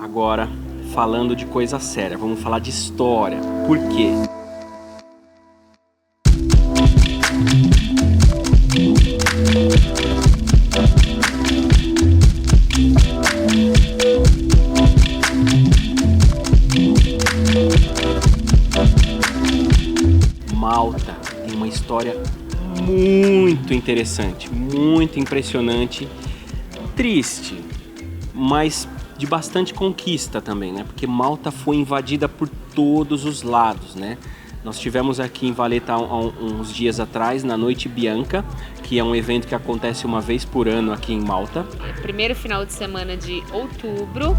Agora, falando de coisa séria, vamos falar de história. Por quê? Malta tem uma história muito interessante, muito impressionante, triste, mas de bastante conquista também, né? Porque Malta foi invadida por todos os lados, né? Nós tivemos aqui em Valletta há uns dias atrás, na Noite Bianca, que é um evento que acontece uma vez por ano aqui em Malta. Primeiro final de semana de outubro.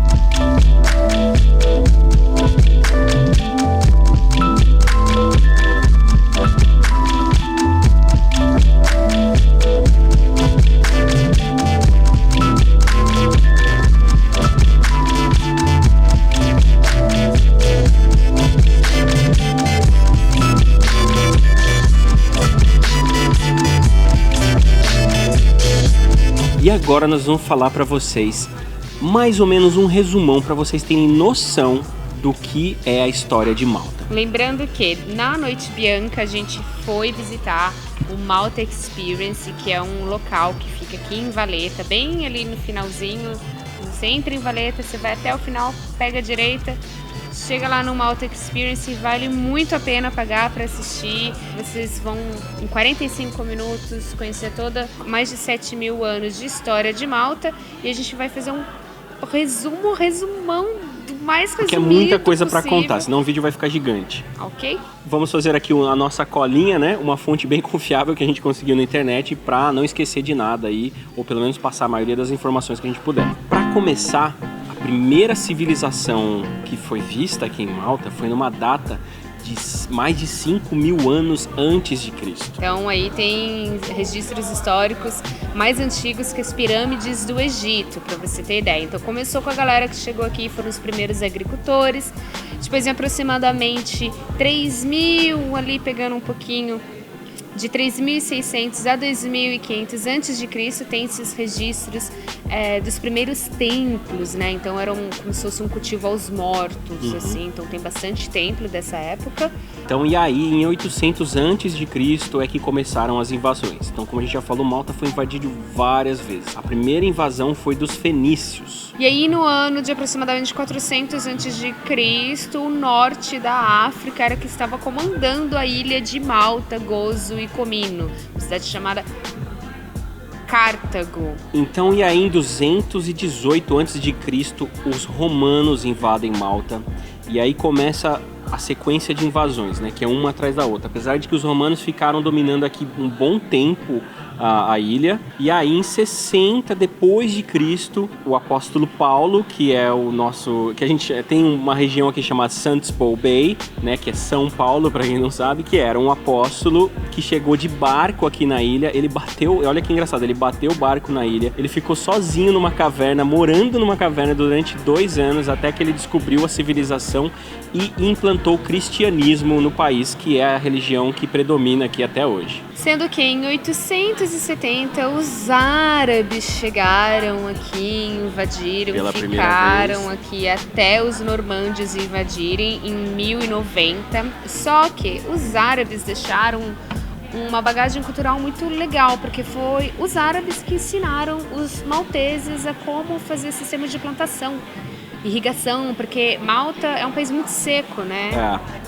E agora nós vamos falar para vocês mais ou menos um resumão para vocês terem noção do que é a história de Malta. Lembrando que na Noite Bianca a gente foi visitar o Malta Experience, que é um local que fica aqui em Valletta, bem ali no finalzinho. Você entra em Valletta, você vai até o final, pega a direita, chega lá no Malta Experience, vale muito a pena pagar para assistir. Vocês vão, em 45 minutos, conhecer mais de 7 mil anos de história de Malta. E a gente vai fazer um resumão do mais resumido porque é muita coisa para possível. contar, senão o vídeo vai ficar gigante. Ok? Vamos fazer aqui a nossa colinha, né? Uma fonte bem confiável que a gente conseguiu na internet para não esquecer de nada aí, ou pelo menos passar a maioria das informações que a gente puder. Para começar, a primeira civilização que foi vista aqui em Malta foi numa data de mais de 5 mil anos antes de Cristo. Então aí tem registros históricos mais antigos que as pirâmides do Egito, para você ter ideia. Então começou com a galera que chegou aqui, foram os primeiros agricultores. Depois em aproximadamente 3.000, ali pegando um pouquinho, de 3.600 a 2.500 a.C. tem esses registros dos primeiros templos, né? Então era como se fosse um cultivo aos mortos, assim. Então tem bastante templo dessa época. Então, e aí, em 800 a.C. é que começaram as invasões. Então, como a gente já falou, Malta foi invadido várias vezes. A primeira invasão foi dos fenícios. E aí, no ano de aproximadamente 400 a.C., o norte da África era que estava comandando a ilha de Malta, Gozo e Comino, uma cidade chamada Cartago. Então, e aí em 218 a.C., os romanos invadem Malta. E aí começa a sequência de invasões, né, que é uma atrás da outra. Apesar de que os romanos ficaram dominando aqui um bom tempo a ilha. E aí em 60 depois de Cristo, o apóstolo Paulo, que é o nosso, que a gente tem uma região aqui chamada St. Paul Bay, né, que é São Paulo, para quem não sabe, que era um apóstolo que chegou de barco aqui na ilha. Ele bateu, olha que engraçado, ele bateu o barco na ilha. Ele ficou sozinho numa caverna, morando numa caverna durante 2 anos, até que ele descobriu a civilização e implantou o cristianismo no país, que é a religião que predomina aqui até hoje. Sendo que em 870 os árabes chegaram aqui, invadiram, ficaram aqui até os normandes invadirem em 1090. Só que os árabes deixaram uma bagagem cultural muito legal, porque foi os árabes que ensinaram os malteses a como fazer sistema de plantação, irrigação, porque Malta é um país muito seco, né?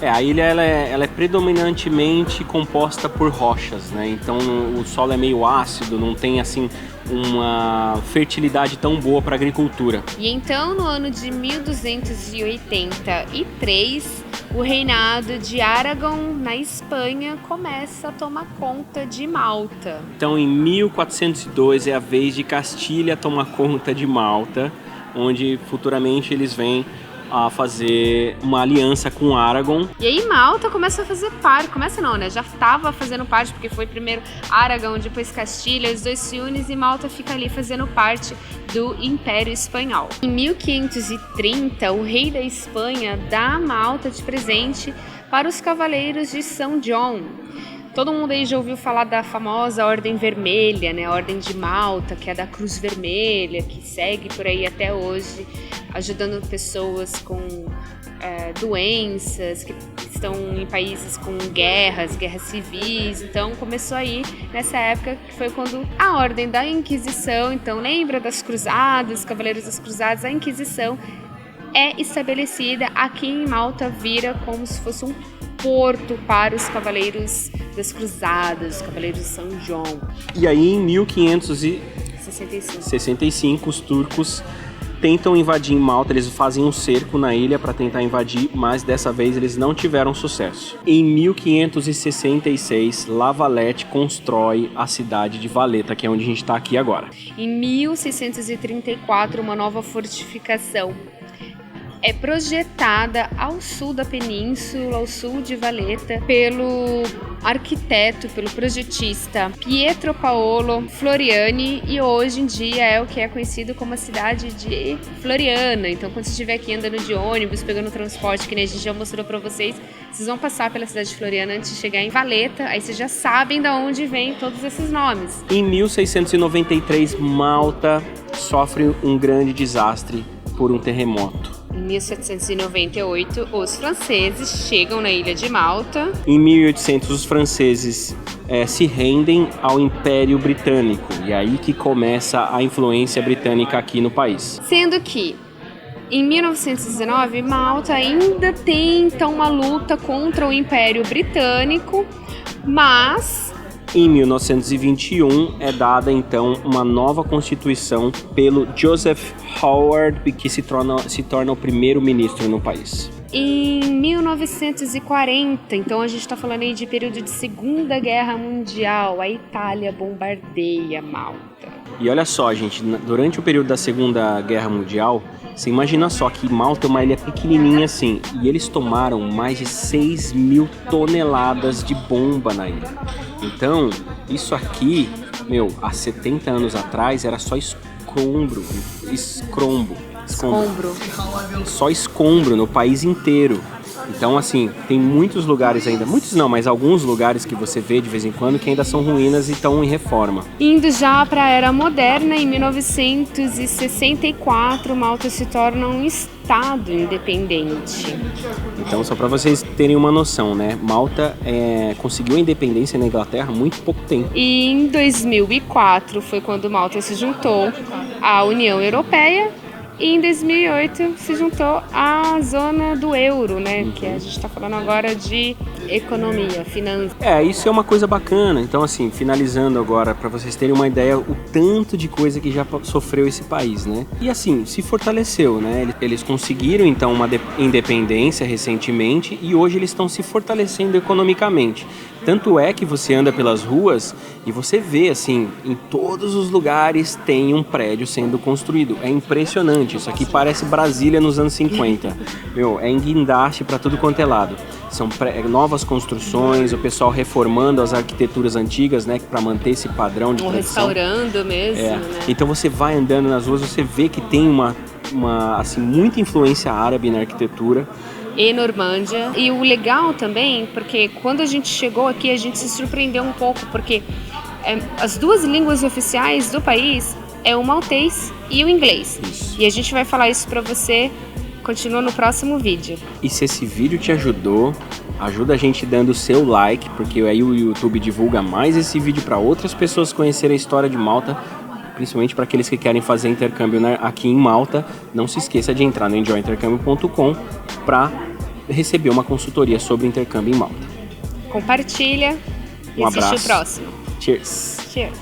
A ilha ela é predominantemente composta por rochas, né? Então o solo é meio ácido, não tem assim uma fertilidade tão boa para agricultura. E então no ano de 1283, o reinado de Aragão na Espanha começa a tomar conta de Malta. Então em 1402 é a vez de Castilha tomar conta de Malta, onde futuramente eles vêm a fazer uma aliança com Aragão. E aí Malta começa a fazer parte, começa não, né? Já estava fazendo parte, porque foi primeiro Aragão, depois Castilha, os dois se unem e Malta fica ali fazendo parte do Império Espanhol. Em 1530, o rei da Espanha dá Malta de presente para os cavaleiros de São John. Todo mundo aí já ouviu falar da famosa Ordem Vermelha, né? A Ordem de Malta, que é da Cruz Vermelha, que segue por aí até hoje, ajudando pessoas com doenças, que estão em países com guerras civis. Então começou aí nessa época, que foi quando a Ordem da Inquisição, então lembra das Cruzadas, Cavaleiros das Cruzadas, a Inquisição é estabelecida aqui em Malta, vira como se fosse um porto para os Cavaleiros das Cruzadas, os Cavaleiros de São João. E aí, em 1565, os turcos tentam invadir Malta, eles fazem um cerco na ilha para tentar invadir, mas dessa vez eles não tiveram sucesso. Em 1566, La Valette constrói a cidade de Valetta, que é onde a gente está aqui agora. Em 1634, uma nova fortificação é projetada ao sul da península, ao sul de Valetta, pelo arquiteto, pelo projetista Pietro Paolo Floriani, e hoje em dia é o que é conhecido como a cidade de Floriana. Então, quando você estiver aqui andando de ônibus, pegando transporte, que nem a gente já mostrou para vocês, vocês vão passar pela cidade de Floriana antes de chegar em Valetta, aí vocês já sabem de onde vêm todos esses nomes. Em 1693, Malta sofre um grande desastre por um terremoto. Em 1798, os franceses chegam na ilha de Malta. Em 1800, os franceses se rendem ao Império Britânico, e aí que começa a influência britânica aqui no país. Sendo que, em 1919, Malta ainda tenta uma luta contra o Império Britânico, mas em 1921 é dada então uma nova constituição pelo Joseph Howard, que se torna o primeiro-ministro no país. Em 1940, então a gente está falando aí de período de Segunda Guerra Mundial, a Itália bombardeia Malta. E olha só, gente, durante o período da Segunda Guerra Mundial, você imagina só que Malta é uma ilha pequenininha assim, e eles tomaram mais de 6.000 toneladas de bomba na ilha. Então, isso aqui, há 70 anos atrás era só escombro. Só escombro no país inteiro. Então, assim, tem muitos lugares ainda, muitos não, mas alguns lugares que você vê de vez em quando que ainda são ruínas e estão em reforma. Indo já para a Era Moderna, em 1964, Malta se torna um estado independente. Então, só para vocês terem uma noção, né? Malta conseguiu a independência na Inglaterra há muito pouco tempo. E em 2004 foi quando Malta se juntou à União Europeia. E em 2008 se juntou à zona do euro, né? Que a gente está falando agora de economia, finanças. Isso é uma coisa bacana. Então, assim, finalizando agora, para vocês terem uma ideia, o tanto de coisa que já sofreu esse país, né? E assim, se fortaleceu, né? Eles conseguiram, então, uma independência recentemente e hoje eles estão se fortalecendo economicamente. Tanto é que você anda pelas ruas e você vê, assim, em todos os lugares tem um prédio sendo construído. É impressionante. Isso aqui parece Brasília nos anos 50. É em guindaste para tudo quanto é lado. São novas construções, o pessoal reformando as arquiteturas antigas, né, para manter esse padrão de tradição. Restaurando mesmo, né? Então você vai andando nas ruas, você vê que tem uma assim, muita influência árabe na arquitetura. E Normândia. E o legal também, porque quando a gente chegou aqui, a gente se surpreendeu um pouco, porque as duas línguas oficiais do país é o maltês e o inglês. Isso. E a gente vai falar isso pra você, continua no próximo vídeo. E se esse vídeo te ajudou, ajuda a gente dando o seu like, porque aí o YouTube divulga mais esse vídeo para outras pessoas conhecerem a história de Malta, principalmente para aqueles que querem fazer intercâmbio aqui em Malta. Não se esqueça de entrar no enjoyintercambio.com para receber uma consultoria sobre intercâmbio em Malta. Compartilha e assiste o próximo. Cheers! Cheers!